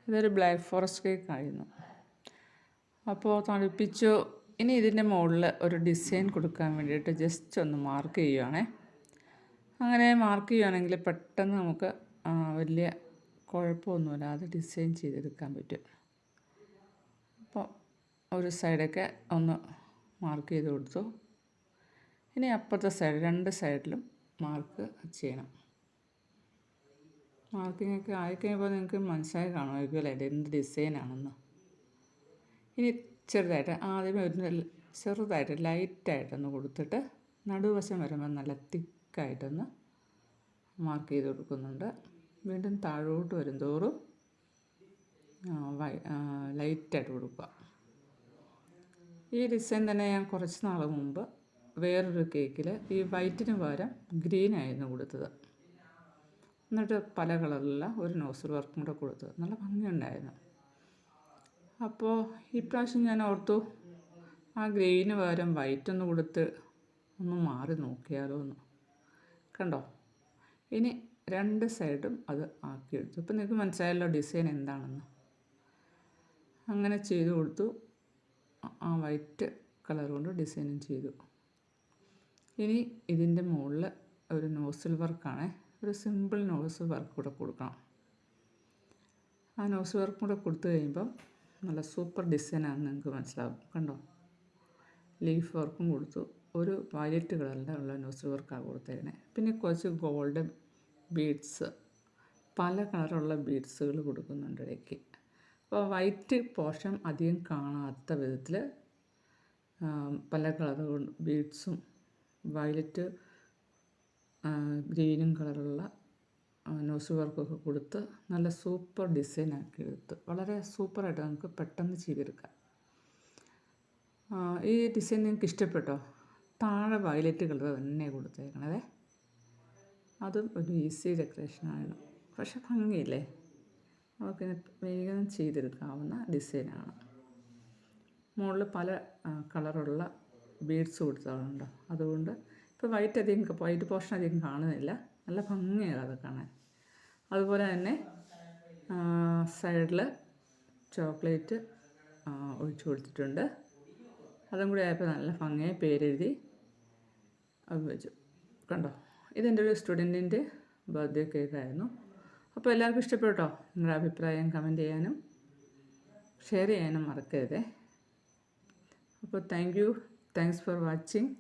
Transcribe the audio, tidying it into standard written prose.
ഇതൊരു black forest cake ആയിരുന്നു. അപ്പോൾ തണുപ്പിച്ചു. ഇനി ഇതിൻ്റെ മുകളിൽ ഒരു ഡിസൈൻ കൊടുക്കാൻ വേണ്ടിയിട്ട് ജസ്റ്റ് ഒന്ന് മാർക്ക് ചെയ്യുവാണേ. അങ്ങനെ മാർക്ക് ചെയ്യുകയാണെങ്കിൽ പെട്ടെന്ന് നമുക്ക് വലിയ കുഴപ്പമൊന്നുമില്ലാതെ ഡിസൈൻ ചെയ്തെടുക്കാൻ പറ്റും. അപ്പോൾ ഒരു സൈഡൊക്കെ ഒന്ന് മാർക്ക് ചെയ്ത് കൊടുത്തു. ഇനി അപ്പുറത്തെ സൈഡ് 2 സൈഡിലും മാർക്ക് ചെയ്യണം. മാർക്കിങ്ങൊക്കെ ആയിക്കഴിയുമ്പോൾ നിങ്ങൾക്ക് മനസ്സിലായി കാണുമായിരിക്കും അല്ലേ എന്ത് ഡിസൈനാണെന്ന്. ഇനി ചെറുതായിട്ട് ആദ്യമേ ഒരു ചെറുതായിട്ട് ലൈറ്റായിട്ടൊന്ന് കൊടുത്തിട്ട് നടുവശം വരുമ്പോൾ നല്ല തിക്കായിട്ടൊന്ന് മാർക്ക് ചെയ്ത് കൊടുക്കുന്നുണ്ട്. വീണ്ടും താഴോട്ട് വരും തോറും ലൈറ്റായിട്ട് കൊടുക്കുക. ഈ ഡിസൈൻ തന്നെ ഞാൻ കുറച്ച് നാൾ മുമ്പ് വേറൊരു കേക്കിൽ ഈ വൈറ്റിന് പകരം ഗ്രീനായിരുന്നു കൊടുത്തത്. എന്നിട്ട് പല കളറിലുള്ള ഒരു നോസിൽ വർക്കും കൂടെ കൊടുത്തത്. നല്ല ഭംഗിയുണ്ടായിരുന്നു. അപ്പോൾ ഇപ്രാവശ്യം ഞാൻ ഓർത്തു ആ ഗ്രീന് പകരം വൈറ്റൊന്ന് കൊടുത്ത് ഒന്ന് മാറി നോക്കിയാലോ എന്ന്. കണ്ടോ? ഇനി 2 സൈഡും അത് ആക്കിയെടുത്തു. ഇപ്പം നിങ്ങൾക്ക് മനസ്സിലായല്ലോ ഡിസൈൻ എന്താണെന്ന്. അങ്ങനെ ചെയ്ത് കൊടുത്തു. ആ വൈറ്റ് കളർ കൊണ്ട് ഡിസൈനും ചെയ്തു. ഇനി ഇതിൻ്റെ മുകളിൽ ഒരു നോസിൽ വർക്കാണ്. ഒരു സിമ്പിൾ നോസിൽ വർക്ക് കൂടെ കൊടുക്കണം. ആ നോസിൽ വർക്ക് കൂടെ കൊടുത്തു കഴിയുമ്പം നല്ല സൂപ്പർ ഡിസൈനാണെന്ന് നിങ്ങൾക്ക് മനസ്സിലാവും. കണ്ടോ? ലീഫ് വർക്കും കൊടുത്തു. ഒരു വയലറ്റ് കളറിൻ്റെ ഉള്ള നോസിൽ വർക്കാണ് കൊടുത്തേക്കണേ. പിന്നെ കുറച്ച് ഗോൾഡൻ ബീഡ്സ്, പല കളറുള്ള ബീഡ്സുകൾ കൊടുക്കുന്നുണ്ട് ഇടയ്ക്ക്. അപ്പോൾ വൈറ്റ് പോർഷൻ അധികം കാണാത്ത വിധത്തിൽ പല കളർ ബീഡ്സും വയലറ്റ് ഗ്രീനും കളറുള്ള നോസിൽ വർക്കൊക്കെ കൊടുത്ത് നല്ല സൂപ്പർ ഡിസൈനാക്കി എടുത്ത് വളരെ സൂപ്പറായിട്ട് നമുക്ക് പെട്ടെന്ന് ചെയ്തെടുക്കാം. ഈ ഡിസൈൻ നിങ്ങൾക്ക് ഇഷ്ടപ്പെട്ടോ? താഴെ വയലറ്റ് കളർ തന്നെ കൊടുത്തേക്കണതേ. അതും ഒരു ഈസി ഡെക്കറേഷനാണ്. പക്ഷെ ഭംഗിയില്ലേ? നമുക്കിന് വേഗം ചെയ്തെടുക്കാവുന്ന ഡിസൈനാണ്. മുകളിൽ പല കളറുള്ള ബീഡ്സ് കൊടുത്തതുണ്ടോ. അതുകൊണ്ട് ഇപ്പോൾ വൈറ്റ് പോർഷൻ അധികം കാണുന്നില്ല. നല്ല ഭംഗിയാണ് അത് കാണാൻ. അതുപോലെ തന്നെ സൈഡിൽ ചോക്ലേറ്റ് ഒഴിച്ചു കൊടുത്തിട്ടുണ്ട്. അതും കൂടി ആയപ്പോൾ നല്ല ഭംഗിയായി പേരെഴുതി അത് വെച്ചു. കണ്ടോ? ഇതെൻ്റെ ഒരു സ്റ്റുഡൻറ്റിൻ്റെ ബർത്ത്ഡേ കേക്കായിരുന്നു. അപ്പോൾ എല്ലാവർക്കും ഇഷ്ടപ്പെട്ടോ? നിങ്ങളുടെ അഭിപ്രായം കമൻറ്റ് ചെയ്യാനും ഷെയർ ചെയ്യാനും മറക്കരുതേ. അപ്പോൾ താങ്ക്സ് ഫോർ വാച്ചിങ്.